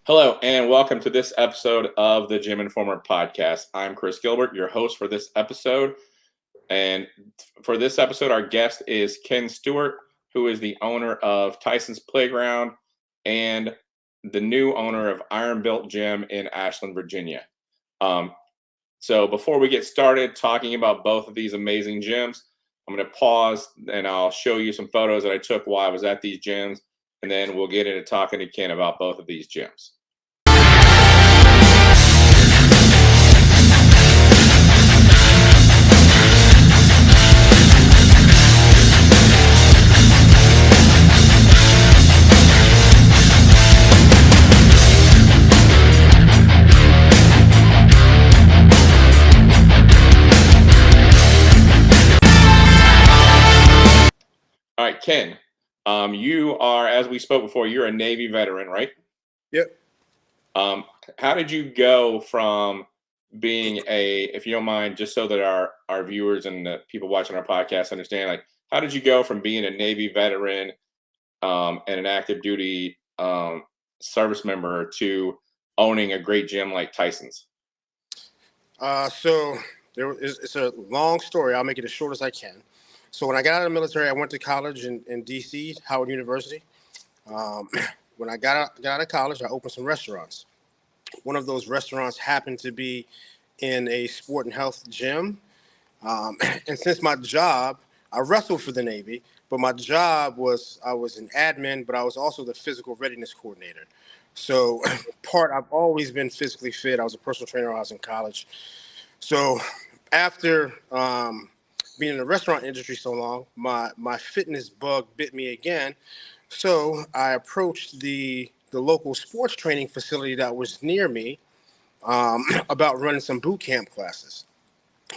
Hello, and welcome to this episode of the GymInformer podcast. I'm Chris Gilbert, your host for this episode. And for this episode, our guest is Ken Stewart, who is the owner of Tysons Playground and the new owner of Iron Built Gym in Ashland, Virginia. So before we get started talking about both of these amazing gyms, I'm going to pause and I'll show you some photos that I took while I was at these gyms, and then we'll get into talking to Ken about both of these gyms. All right, Ken, you are, as we spoke before, you're a Navy veteran, right? Yep. How did you go from being if you don't mind, just so that our viewers and the people watching our podcast understand, like, how did you go from being a Navy veteran and an active duty service member to owning a great gym like Tysons? So it's a long story. I'll make it as short as I can. So when I got out of the military, I went to college in D.C., Howard University. When I got out of college, I opened some restaurants. One of those restaurants happened to be in a sport and health gym. And since my job, I wrestled for the Navy, but my job was I was an admin, but I was also the physical readiness coordinator. So I've always been physically fit. I was a personal trainer when I was in college. So after being in the restaurant industry so long, my fitness bug bit me again. So I approached the local sports training facility that was near me about running some boot camp classes.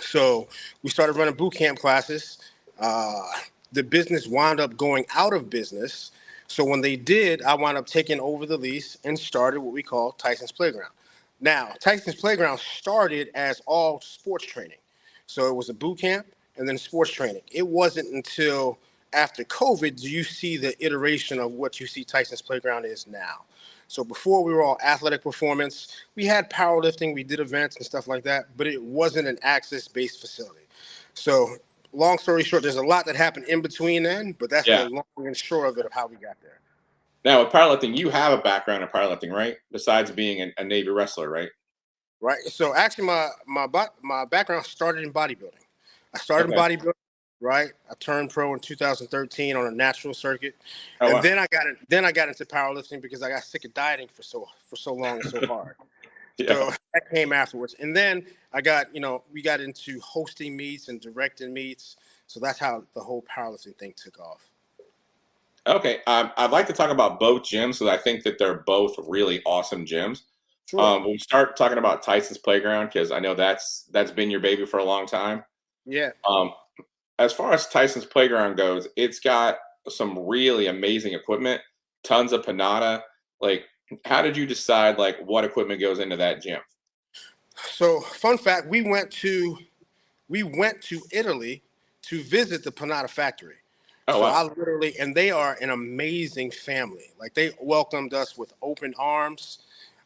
So we started running boot camp classes. The business wound up going out of business. So when they did, I wound up taking over the lease and started what we call Tysons Playground. Now, Tysons Playground started as all sports training. So it was a boot camp and then sports training. It wasn't until after COVID do you see the iteration of what you see Tysons Playground is now. So before we were all athletic performance, we had powerlifting, we did events and stuff like that, but it wasn't an access-based facility. So long story short, there's a lot that happened in between then, but that's the long and short of it of how we got there. Now, with powerlifting, you have a background in powerlifting, right? Besides being a Navy wrestler, right? Right. So actually, my background started in bodybuilding. I started in bodybuilding. Right. I turned pro in 2013 on a natural circuit, then I got into powerlifting because I got sick of dieting for so long and so hard. So that came afterwards, and then we got into hosting meets and directing meets. So that's how the whole powerlifting thing took off. Okay, I'd like to talk about both gyms because I think that they're both really awesome gyms. Sure. We'll start talking about Tysons Playground because I know that's been your baby for a long time. Yeah. As far as Tysons Playground goes, it's got some really amazing equipment, tons of Panada. Like, how did you decide what equipment goes into that gym? So, fun fact: we went to Italy to visit the Panada factory. Oh, so wow. and they are an amazing family. Like, they welcomed us with open arms.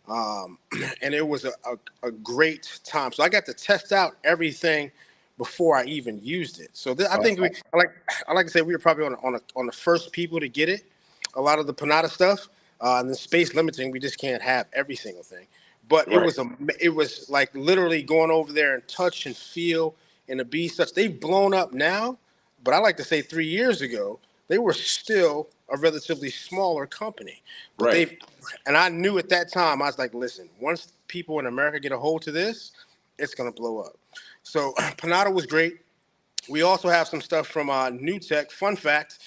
And it was a great time. So I got to test out everything before I even used it. So I think I like to say we were probably on the first people to get it. A lot of the Panada stuff, and the space limiting, we just can't have every single thing. But it was like literally going over there and touch and feel and to be such. They've blown up now, but I like to say 3 years ago they were still a relatively smaller company. But and I knew at that time, I was like, listen, once people in America get a hold to this, it's going to blow up. So Panada was great. We also have some stuff from New Tech. Fun fact,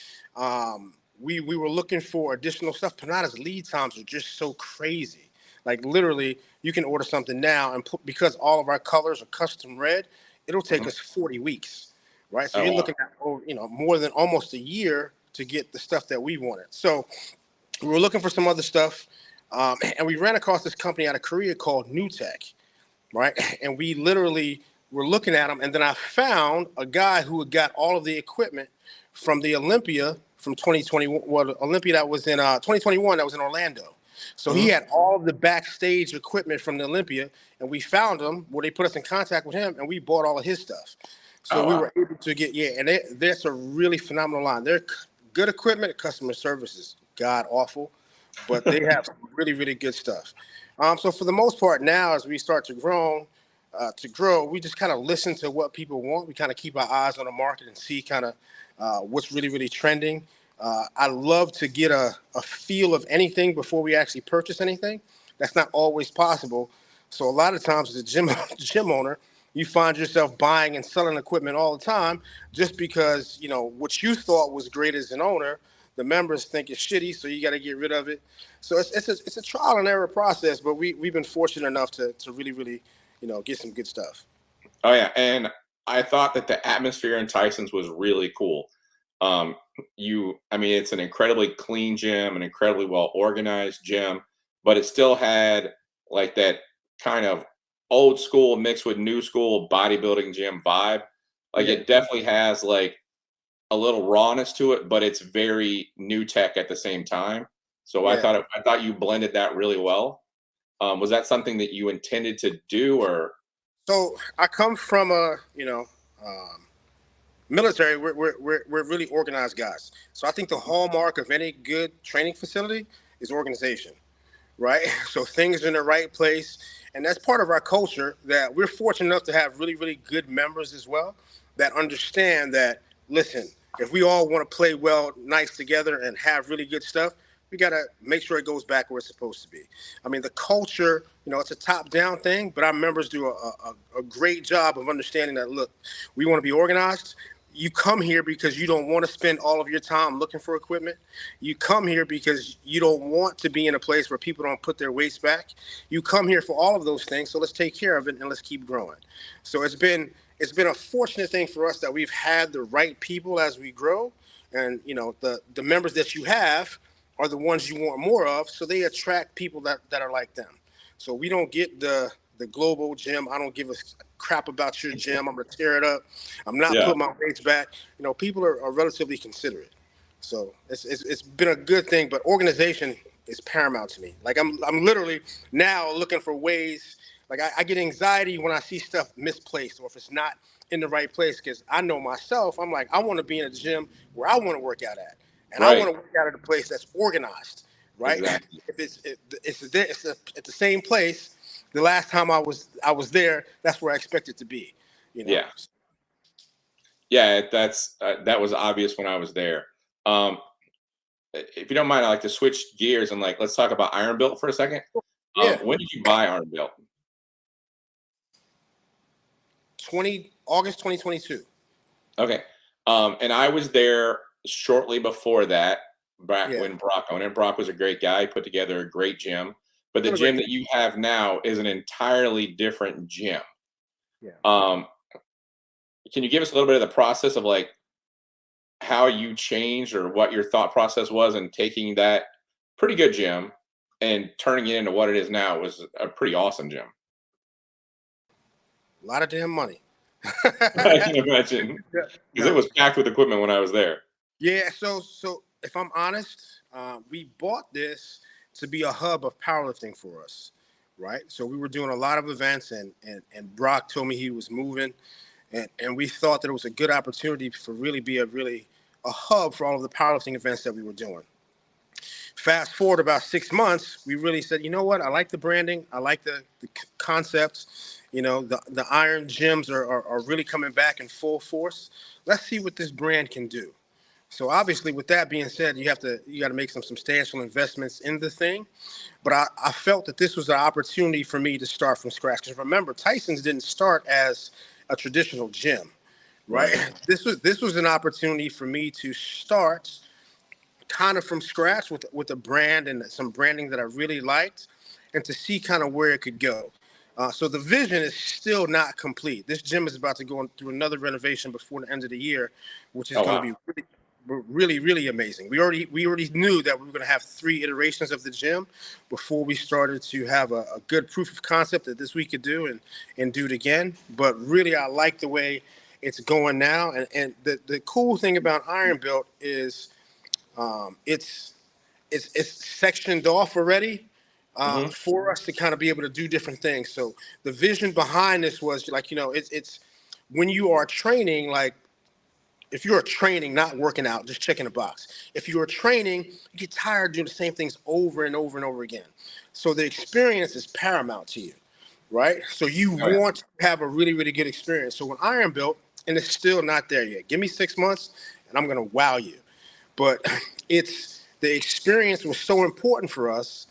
we were looking for additional stuff. Panada's lead times are just so crazy. Like, literally, you can order something now, and because all of our colors are custom red, it'll take us 40 weeks, right? So you're looking at more than almost a year to get the stuff that we wanted. So we were looking for some other stuff, and we ran across this company out of Korea called New Tech, right? And we literally were looking at them, and then I found a guy who had got all of the equipment from the Olympia from 2021. Well, Olympia that was in 2021 that was in Orlando. So he had all of the backstage equipment from the Olympia, and we found him where they put us in contact with him, and we bought all of his stuff. So Oh, we wow. were able to get, and that's a really phenomenal line. They're good equipment. Customer service is god awful, but they have really, really good stuff. So for the most part now, as we start to grow, we just kind of listen to what people want. We kind of keep our eyes on the market and see kind of what's really, really trending. I love to get a feel of anything before we actually purchase anything. That's not always possible. So a lot of times as a gym owner, you find yourself buying and selling equipment all the time just because, what you thought was great as an owner, the members think it's shitty, so you got to get rid of it. So it's a trial and error process, but we've been fortunate enough to really, really, get some good stuff. Oh yeah, and I thought that the atmosphere in Tysons was really cool. I mean, it's an incredibly clean gym, an incredibly well organized gym, but it still had like that kind of old school mixed with new school bodybuilding gym vibe. Like Yeah, it definitely has like a little rawness to it, but it's very new tech at the same time. So yeah. I thought you blended that really well. Was that something that you intended to do, or? So I come from um, military. We're really organized guys. So I think the hallmark of any good training facility is organization, right? So things in the right place. And that's part of our culture that we're fortunate enough to have really, really good members as well that understand that, listen, if we all want to play well, nice together and have really good stuff, we got to make sure it goes back where it's supposed to be. I mean, the culture, it's a top down thing, but our members do a great job of understanding that, look, we want to be organized. You come here because you don't want to spend all of your time looking for equipment. You come here because you don't want to be in a place where people don't put their weights back. You come here for all of those things. So let's take care of it and let's keep growing. So it's been a fortunate thing for us that we've had the right people as we grow. And the members that you have are the ones you want more of. So they attract people that are like them. So we don't get the global gym. I don't give a crap about your gym. I'm gonna tear it up. I'm not Yeah. putting my weights back. People are relatively considerate. So it's been a good thing, but organization is paramount to me. Like I'm literally now looking for ways. Like I get anxiety when I see stuff misplaced or if it's not in the right place because I know myself. I'm like I want to be in a gym where I want to work out at, and I Right. want to work out at a place that's organized. Right? Exactly. If it's at the same place, the last time I was there, that's where I expect it to be. You know. Yeah. Yeah. That was obvious when I was there. Um, if you don't mind, I like to switch gears and like let's talk about Iron Built for a second. Yeah. When did you buy Iron Built? August 2022. Okay. And I was there shortly before that, back Yeah. when Brock owned it. Brock was a great guy, put together a great gym. But the Still a great gym guy. that you have now is an entirely different gym. Yeah. Um, can you give us a little bit of the process of like how you changed or what your thought process was in taking that pretty good gym and turning it into what it is now? It was a pretty awesome gym. A lot of damn money. I can imagine Yeah. because it No. was packed with equipment when I was there. Yeah. So if I'm honest, we bought this to be a hub of powerlifting for us, right? So we were doing a lot of events, and Brock told me he was moving, and we thought that it was a good opportunity for really a hub for all of the powerlifting events that we were doing. Fast forward about 6 months, we really said, you know what? I like the branding. I like the concepts. The Iron Gyms are really coming back in full force. Let's see what this brand can do. So obviously, with that being said, you got to make some substantial investments in the thing. But I felt that this was an opportunity for me to start from scratch. Because remember, Tyson's didn't start as a traditional gym, right? Right. This was an opportunity for me to start kind of from scratch with a brand and some branding that I really liked, and to see kind of where it could go. So the vision is still not complete. This gym is about to go through another renovation before the end of the year, which is Oh going to wow. be really amazing. We already knew that we were going to have 3 iterations of the gym before we started to have a good proof of concept that this we could do and do it again. But really, I like the way it's going now. And the cool thing about Iron Built is it's sectioned off already. Mm-hmm. for us to kind of be able to do different things. So the vision behind this was like, it's when you are training, like if you're training, not working out, just checking a box. If you're training, you get tired doing the same things over and over and over again. So the experience is paramount to you, right? So you Oh, yeah. want to have a really, really good experience. So when Iron Built, and it's still not there yet, give me 6 months and I'm going to wow you. But it's the experience was so important for us.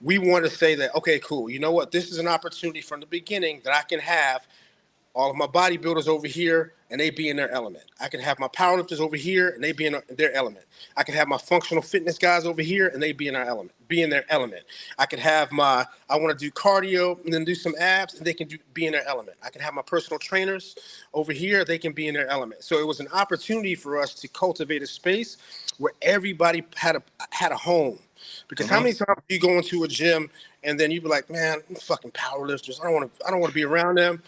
We want to say that, okay, cool. You know what? This is an opportunity from the beginning that I can have all of my bodybuilders over here and they be in their element. I can have my powerlifters over here and they be in their element. I can have my functional fitness guys over here and they be in their element. I can have I want to do cardio and then do some abs and they can be in their element. I can have my personal trainers over here, they can be in their element. So it was an opportunity for us to cultivate a space where everybody had a home. Because how Mm-hmm. many times do you go into a gym and then you be like, man, fucking power lifters, I don't want to be around them,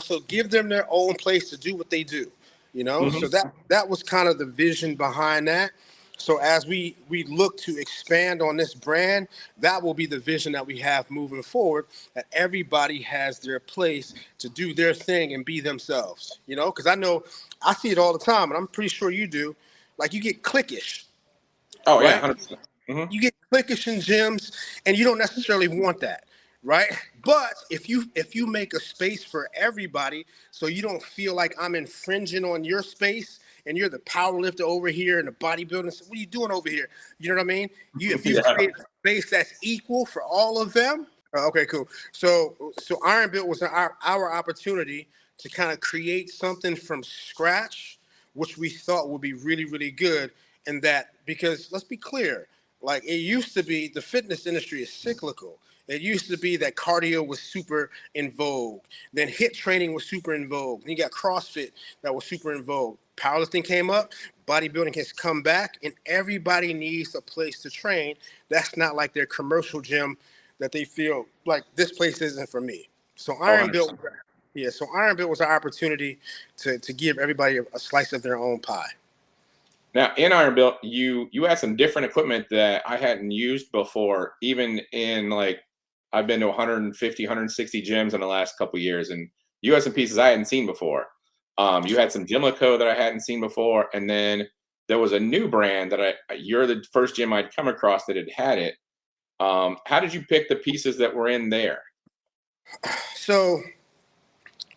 So give them their own place to do what they do, So Mm-hmm. that was kind of the vision behind that. So as we look to expand on this brand, that will be the vision that we have moving forward. That everybody has their place to do their thing and be themselves, Because I know I see it all the time, and I'm pretty sure you do. Like you get cliquish, Oh yeah, right? 100%. Mm-hmm. You get cliquish in gyms and you don't necessarily want that, right? But if you make a space for everybody so you don't feel like I'm infringing on your space and you're the power lifter over here and the bodybuilding, so what are you doing over here? You know what I mean? If you Yeah. create a space that's equal for all of them, okay, cool. So Iron Built was our opportunity to kind of create something from scratch, which we thought would be really, really good. And that, because let's be clear, like it used to be, the fitness industry is cyclical. It used to be that cardio was super in vogue. Then HIIT training was super in vogue. Then you got CrossFit that was super in vogue. Powerlifting came up, bodybuilding has come back, and everybody needs a place to train. That's not like their commercial gym that they feel like this place isn't for me. So Oh, Iron Built, 100%. yeah. So Iron Built was our opportunity to give everybody a slice of their own pie. Now in Iron Built, you had some different equipment that I hadn't used before, even in like I've been to 150, 160 gyms in the last couple of years, and you had some pieces I hadn't seen before. You had some Gymlico that I hadn't seen before, and then there was a new brand that you're the first gym I'd come across that had it. How did you pick the pieces that were in there? So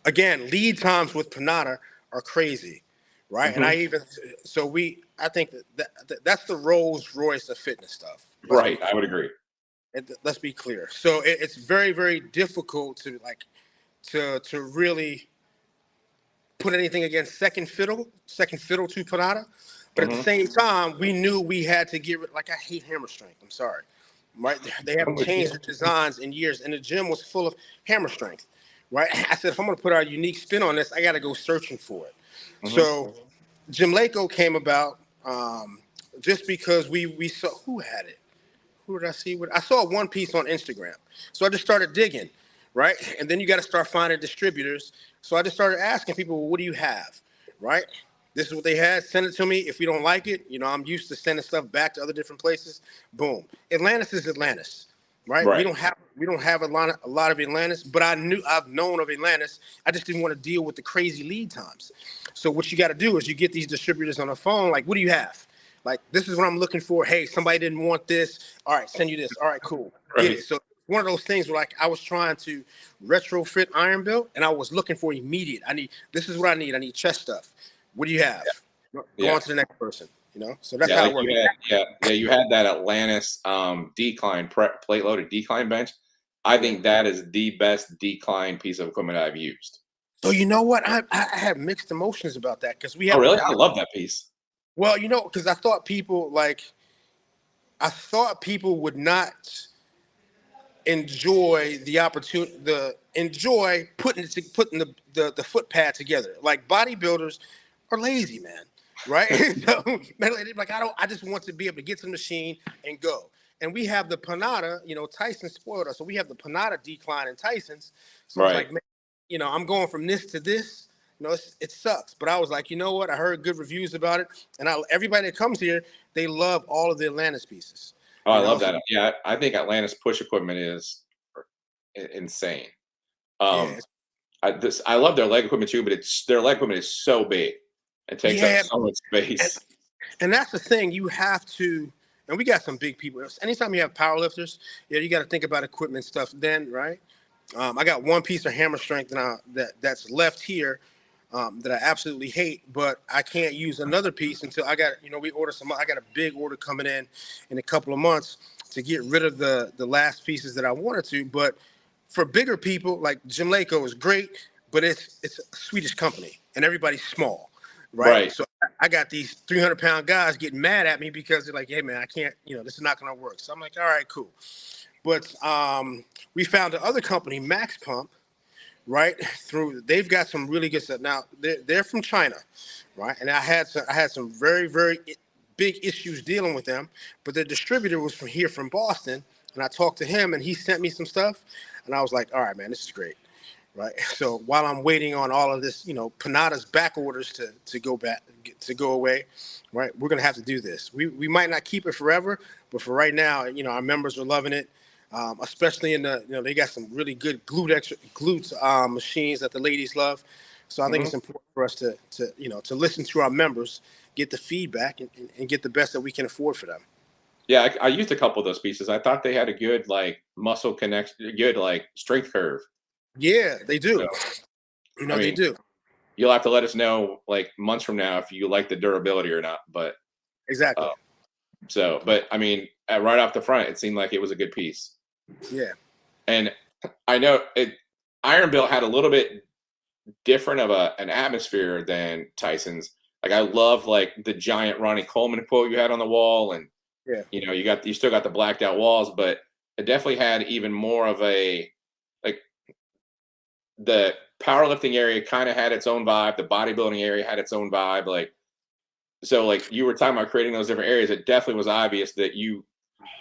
again, lead times with Panada are crazy, right? And Hmm. I think that's the Rolls Royce of fitness stuff. Right, I would agree. Let's be clear. So it's very, very difficult to really put anything against second fiddle to Panada. But at the Hmm. same time, we knew we had to get rid. Like I hate hammer strength. I'm sorry, right? They I'm haven't with you. changed the designs in years, and the gym was full of hammer strength, right? I said if I'm going to put our unique spin on this, I got to go searching for it. Hmm. So GymLaco came about just because we saw who had it. Who did I see? I saw one piece on Instagram. So I just started digging, right? And then you got to start finding distributors. So I just started asking people, well, what do you have, right? This is what they had. Send it to me. If we don't like it, I'm used to sending stuff back to other different places. Boom. Atlantis is Atlantis, right? We Right, don't have a lot of Atlantis, but I've known of Atlantis. I just didn't want to deal with the crazy lead times. So what you got to do is you get these distributors on the phone. Like, what do you have? Like, this is what I'm looking for. Hey, somebody didn't want this. All right, send you this. All right, cool. Get right. it. So one of those things where like I was trying to retrofit Iron Built and I was looking for immediate. This is what I need. I need chest stuff. What do you have? Go Yeah. on to the next person, So that's Yeah, how like it works. you had that Atlantis decline plate loaded decline bench. I Yeah. think that is the best decline piece of equipment I've used. So you know what? I have mixed emotions about that because we Oh, have really? I love that piece. well, because I thought people would not enjoy the opportunity, enjoy putting the foot pad together. Like bodybuilders are lazy, man. Right? So like I just want to be able to get to the machine and go. And we have the Panada, Tyson spoiled us. So we have the Panada decline in Tyson's. So I was Right. like, man, I'm going from this to this. It sucks. But I was like, you know what? I heard good reviews about it. And everybody that comes here, they love all of the Atlantis pieces. Oh, I love So, that. Yeah, I think Atlanta's push equipment is insane. yeah, Um, I love their leg equipment too, but their leg equipment is so big. It takes up yeah, so much and, space. and that's the thing. You have to, and we got some big people. Anytime you have powerlifters, yeah, you got to think about equipment stuff. Then, right? I got one piece of hammer strength that's left here that I absolutely hate, but I can't use another piece until I got, we order some. I got a big order coming in a couple of months to get rid of the last pieces that I wanted to. But for bigger people, like Jim Lako is great, but it's a Swedish company and everybody's small, right? Right. So I got these 300-pound guys getting mad at me because they're like, hey man, I can't, this is not going to work. So I'm like, all right, cool. But we found the other company, Max Pump, right? They've got some really good stuff. Now they're from China, right? And I had some very very big issues dealing with them, but the distributor was from Boston, and I talked to him, and he sent me some stuff, and I was like, all right, man, this is great. Right. So while I'm waiting on all of this, Panada's back orders to go away, right? We're gonna have to do this. We might not keep it forever, but for right now, our members are loving it. Especially in they got some really good glutes machines that the ladies love. So I think Hmm. it's important for us to listen to our members, get the feedback, and get the best that we can afford for them. Yeah, I used a couple of those pieces. I thought they had a good like muscle connection, good like strength curve. Yeah, they So, do. I They mean, do. you'll have to let us know like months from now if you like the durability or not. But uh, Exactly. but I mean, right off the front, it seemed like it was a good piece. Yeah. And I know Iron Built had a little bit different of an atmosphere than Tyson's. Like I love like the giant Ronnie Coleman quote you had on the wall, and Yeah. you still got the blacked out walls, but it definitely had even more of a like the powerlifting area kind of had its own vibe. The bodybuilding area had its own vibe. Like so, like you were talking about creating those different areas. It definitely was obvious that you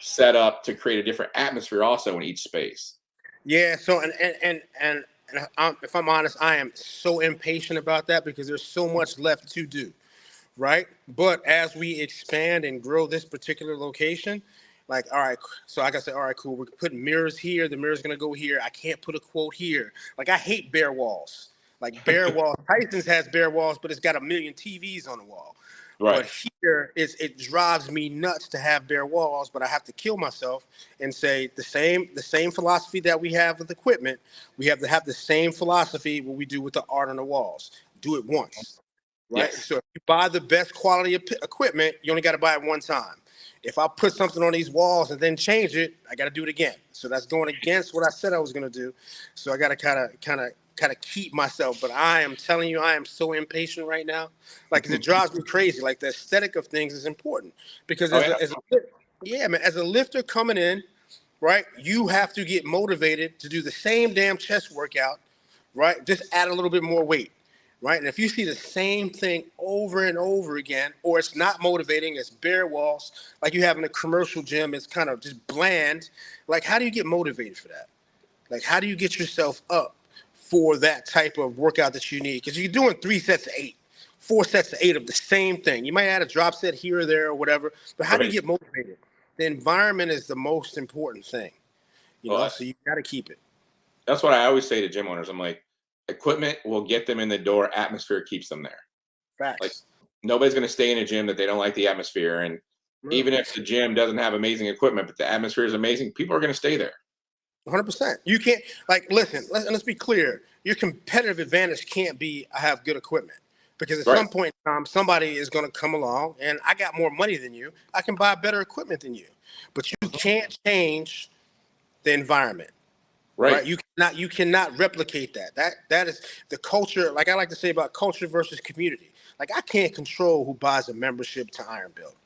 set up to create a different atmosphere also in each space. Yeah. So if I'm honest, I am so impatient about that because there's so much left to do, right? But as we expand and grow this particular location, like, all right, so like I said, all right, cool. We're putting mirrors here. The mirror's gonna go here. I can't put a quote here. Like I hate bare walls. Like bare walls. Tyson's has bare walls, but it's got a million TVs on the wall. Right. But here it drives me nuts to have bare walls, but I have to kill myself and say the same philosophy that we have with equipment, we have to have the same philosophy what we do with the art on the walls. Do it once, right? Yes. So if you buy the best quality equipment, you only got to buy it one time. If I put something on these walls and then change it, I got to do it again. So that's going against what I said I was going to do. So I got to kind of keep myself. But I am telling you, I am so impatient right now. Like it drives me crazy. Like the aesthetic of things is important because Oh yeah. yeah, man, as a lifter coming in, right, you have to get motivated to do the same damn chest workout, right? Just add a little bit more weight, right? And if you see the same thing over and over again, or it's not motivating, it's bare walls, like you have in a commercial gym, it's kind of just bland. Like, how do you get motivated for that? Like, how do you get yourself up for that type of workout that you need? Because you're doing 3 sets of 8, 4 sets of 8 of the same thing. You might add a drop set here or there or whatever, but how do you Right. get motivated? The environment is the most important thing, Well, so you got to keep it. that's what I always say to gym owners. I'm like, equipment will get them in the door. Atmosphere keeps them there. Like Facts. nobody's going to stay in a gym that they don't like the atmosphere. And Real. even if the gym doesn't have amazing equipment, but the atmosphere is amazing, people are going to stay there. 100%. You can't, like, listen, let's be clear. Your competitive advantage can't be I have good equipment. Because at Right. some point in time, somebody is going to come along and I got more money than you. I can buy better equipment than you. But you can't change the environment, Right. right? You cannot replicate that. That is the culture. Like I like to say about culture versus community. Like I can't control who buys a membership to Iron Build,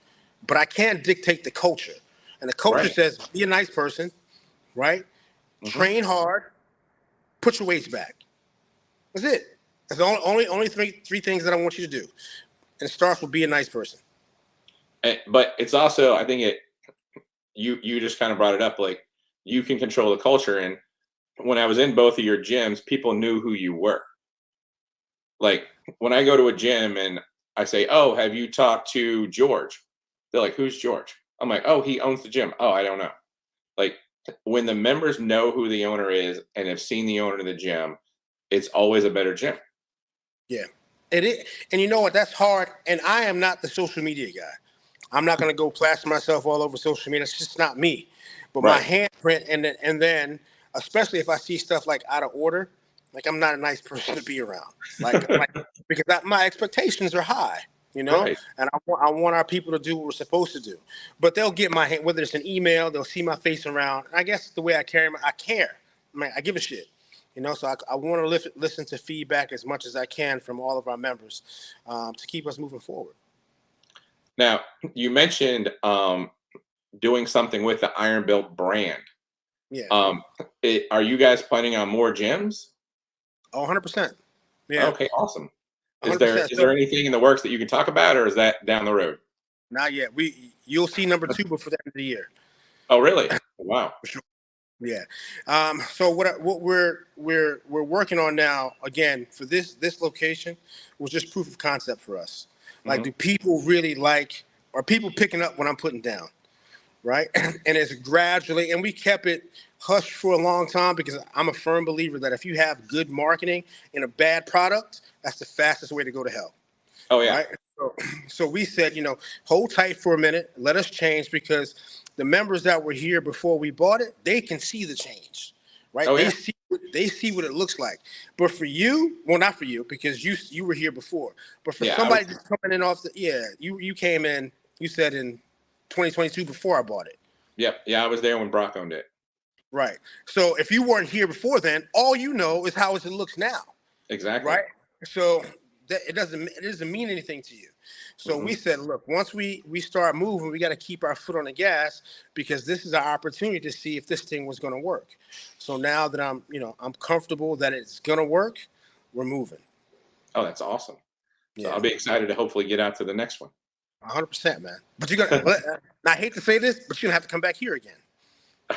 but I can dictate the culture. And the culture Right. says be a nice person, right? Hmm. Train hard, put your weights back. That's it. That's the only three things that I want you to do. And it starts with be a nice person. But it's also, I think you just kind of brought it up. Like you can control the culture. And when I was in both of your gyms, people knew who you were. Like when I go to a gym and I say, "Oh, have you talked to George?" They're like, "Who's George?" I'm like, oh, he owns the gym. Oh, I don't know. Like when the members know who the owner is and have seen the owner of the gym, it's always a better gym. Yeah. It is, and you know what? That's hard. And I am not the social media guy. I'm not gonna go plaster myself all over social media. It's just not me. But my Right. handprint, and then especially if I see stuff like out of order, like I'm not a nice person to be around. Like because my expectations are high, Right. and I want our people to do what we're supposed to do. But they'll get my hand, whether it's an email, they'll see my face around. And I guess the way I carry I care. I mean, I give a shit. So I want to listen to feedback as much as I can from all of our members to keep us moving forward. Now, you mentioned doing something with the Iron Built brand. Yeah. Are you guys planning on more gyms? Oh, 100%. Yeah, Okay, awesome. Is there 100%. is So there anything in the works that you can talk about, or is that down the road? not yet. You'll see number two before the end of the year. Oh, really? Wow. For sure. Yeah. So what we're working on now again for this location was just proof of concept for us. Like, Hmm. do people really are people picking up what I'm putting down? Right. And it's gradually, and we kept it hushed for a long time because I'm a firm believer that if you have good marketing and a bad product, that's the fastest way to go to hell. Oh, yeah. Right. So we said, hold tight for a minute, let us change, because the members that were here before we bought it, they can see the change, right? Oh, They yeah. see what it looks like. But for you, well, not for you, because you were here before. But for Yeah. somebody just coming in off you came in, you said in 2022 before I bought it. Yep. Yeah, I was there when Brock owned it. Right. So if you weren't here before then, all you know is how it looks now. Exactly. Right. So it doesn't mean anything to you. So Hmm. we said, look, once we start moving, we got to keep our foot on the gas, because this is our opportunity to see if this thing was going to work. So now that I'm comfortable that it's going to work, we're moving. Oh, that's awesome. So Yeah. I'll be excited to hopefully get out to the next one. 100%, man. But you're gonna. I hate to say this, but you're gonna have to come back here again.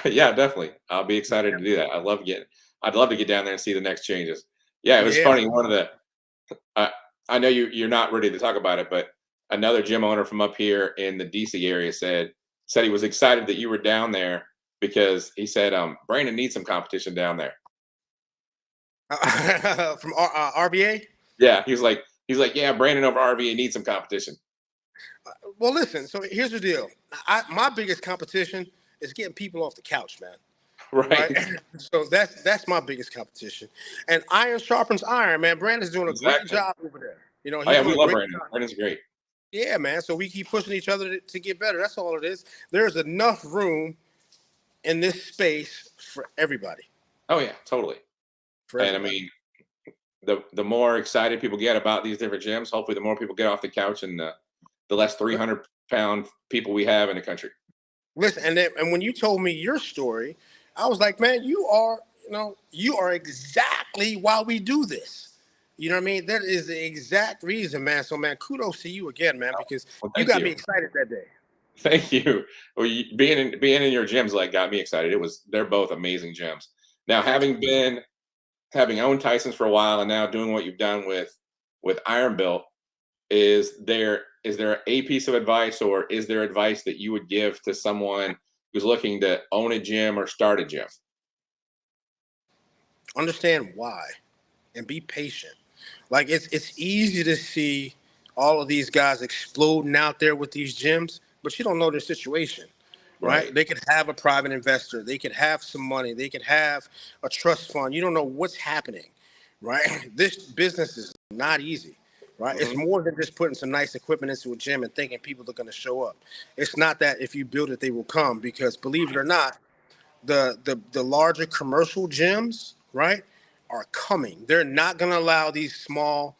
Yeah, definitely. I'll be excited to do that. I'd love to get down there and see the next changes. Yeah, it was Yeah. funny. Uh, I know you're not ready to talk about it, but another gym owner from up here in the DC area said he was excited that you were down there because he said Brandon needs some competition down there. From RBA. Yeah, he's like, yeah, Brandon over RVA needs some competition. Well, listen. So here's the deal. My biggest competition is getting people off the couch, man. Right. Right. So that's my biggest competition. And iron sharpens iron, man. Brandon's doing a great Exactly. job over there. Oh He's yeah, doing we a love great Brandon. job. Brandon's great. Yeah, man. So we keep pushing each other to get better. That's all it is. There's enough room in this space for everybody. Oh yeah, totally. For And I everybody. mean, the more excited people get about these different gyms, hopefully the more people get off the couch and the less 300-pound people we have in the country. Listen, and when you told me your story, I was like, man, you are exactly why we do this. You know what I mean? That is the exact reason, man. So, man, kudos to you again, man, because Well, you thank got me you. excited that day. Thank you. Well, being in your gyms like got me excited. They're both amazing gyms. Now, having owned Tysons for a while and now doing what you've done with Iron Built, is there a piece of advice, or is there advice that you would give to someone who's looking to own a gym or start a gym? Understand why and be patient. Like, it's easy to see all of these guys exploding out there with these gyms, but you don't know their situation, right? Right. They could have a private investor, they could have some money, they could have a trust fund. You don't know what's happening, right? This business is not easy, right? It's Hmm. more than just putting some nice equipment into a gym and thinking people are going to show up. It's not that if you build it, they will come, because believe it or not, the larger commercial gyms, right, are coming. They're not going to allow these small,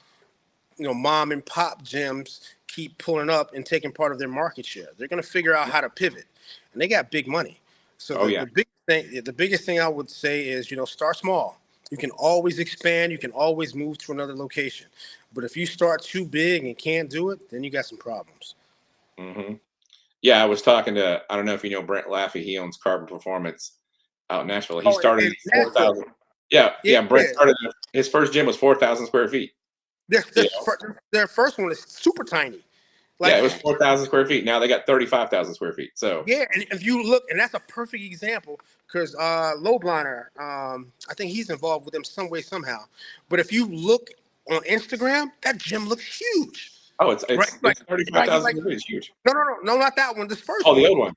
mom and pop gyms keep pulling up and taking part of their market share. They're going to figure out how to pivot, and they got big money. So Oh the yeah. the biggest thing I would say is, start small. You can always expand. You can always move to another location. But if you start too big and can't do it, then you got some problems. Hmm. Yeah, I was talking to, I don't know if you know Brent Laffey. He owns Carbon Performance out in Nashville. He Oh, started in at Nashville. 4,000. Yeah, Yeah, yeah. Brent started his first gym was 4,000 square feet. their, You their, know? their first one is super tiny. Like, it was 4,000 square feet. Now they got 35,000 square feet. So yeah, and if you look, and that's a perfect example because Lowbliner, I think he's involved with them some way somehow. But if you look on Instagram, that gym looks huge, it's right? it's Like, it's 35,000 square feet. It's huge. no, not that one. This first Oh, the one, old one.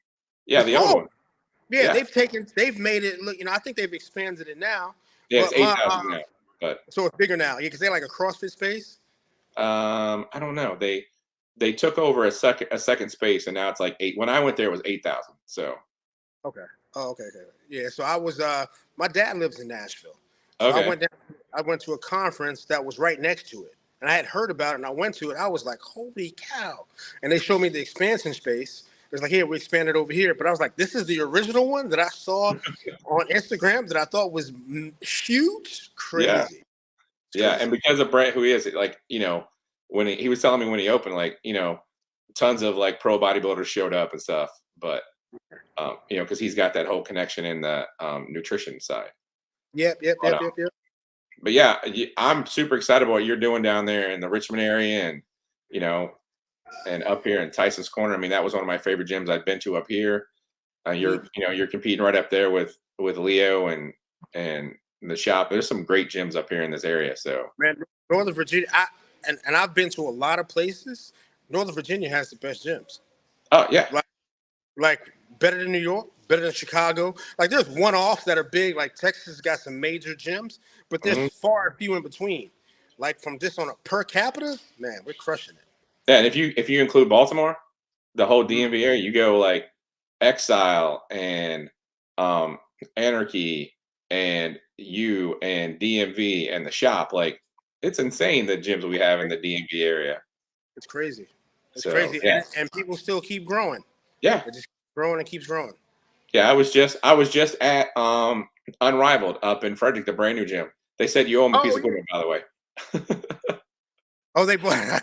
Yeah, the the old small one. one. Yeah, Yeah. they've made it look. I think they've expanded it now. Yeah, it's But my 8,000 now. But so it's bigger now. Yeah, because they're like a CrossFit space. I don't know. They took over a second space, and now it's like 8. When I went there, it was 8,000. So Okay. Oh, okay. Yeah. So I was. My dad lives in Nashville, so I okay. went down. I went to a conference that was right next to it, and I had heard about it, and I went to it. I was like, "Holy cow!" And they showed me the expansion space. It was like, "Here, we expanded over here," but I was like, "This is the original one that I saw on Instagram that I thought was huge, Yeah. crazy." It's Yeah, crazy. and because of Brett, who he is, like, when he was telling me when he opened, like, tons of like pro bodybuilders showed up and stuff. But because he's got that whole connection in the nutrition side. Yep. Yep. But Yep. Yep. Yep. yeah, I'm super excited about what you're doing down there in the Richmond area, and you know, and up here in Tyson's Corner. I mean, that was one of my favorite gyms I've been to up here. You're competing right up there with Leo and the shop. There's some great gyms up here in this area. So Man, Northern Virginia, and I've been to a lot of places. Northern Virginia has the best gyms. oh yeah, Like better than New York, better than Chicago. Like there's one-offs that are big. Like Texas got some major gyms, but there's mhm. far and few in between. Like from just on a per capita, man, we're crushing it. Yeah. And if you include Baltimore, the whole Mm. DMV area, you go like Exile and um, Anarchy and you and DMV and the shop. Like it's insane the gyms we have in the DMV area. It's crazy. It's So crazy, yeah, and people still keep growing. yeah, It just keeps growing and keeps growing. yeah. I was just at Unrivaled up in Frederick, the brand new gym. They said you owe them a piece Oh of yeah. equipment, by the way. Oh, they bought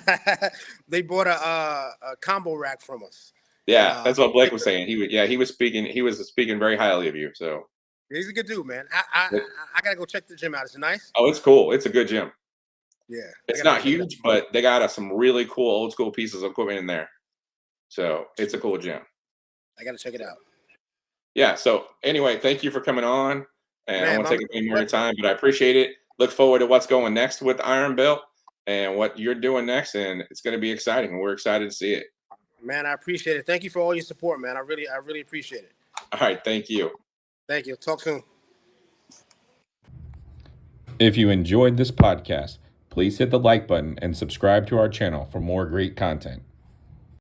they bought a combo rack from us. Yeah, Uh, that's what Blake was saying. He was speaking very highly of you. So he's a good dude, man. I gotta go check the gym out. Is it nice? it's cool. It's a good gym. Yeah, I It's gotta go not check it out. huge, but they got some really cool old school pieces of equipment in there. So it's a cool gym. I gotta check it out. Yeah. So anyway, thank you for coming on. And I Man, won't my take man, up any more of your time, but I appreciate it. Look forward to what's going next with Iron Belt and what you're doing next. And it's going to be exciting. And we're excited to see it. man, I appreciate it. Thank you for all your support, man. I really appreciate it. All right. Thank you. Thank you. Talk soon. If you enjoyed this podcast, please hit the like button and subscribe to our channel for more great content.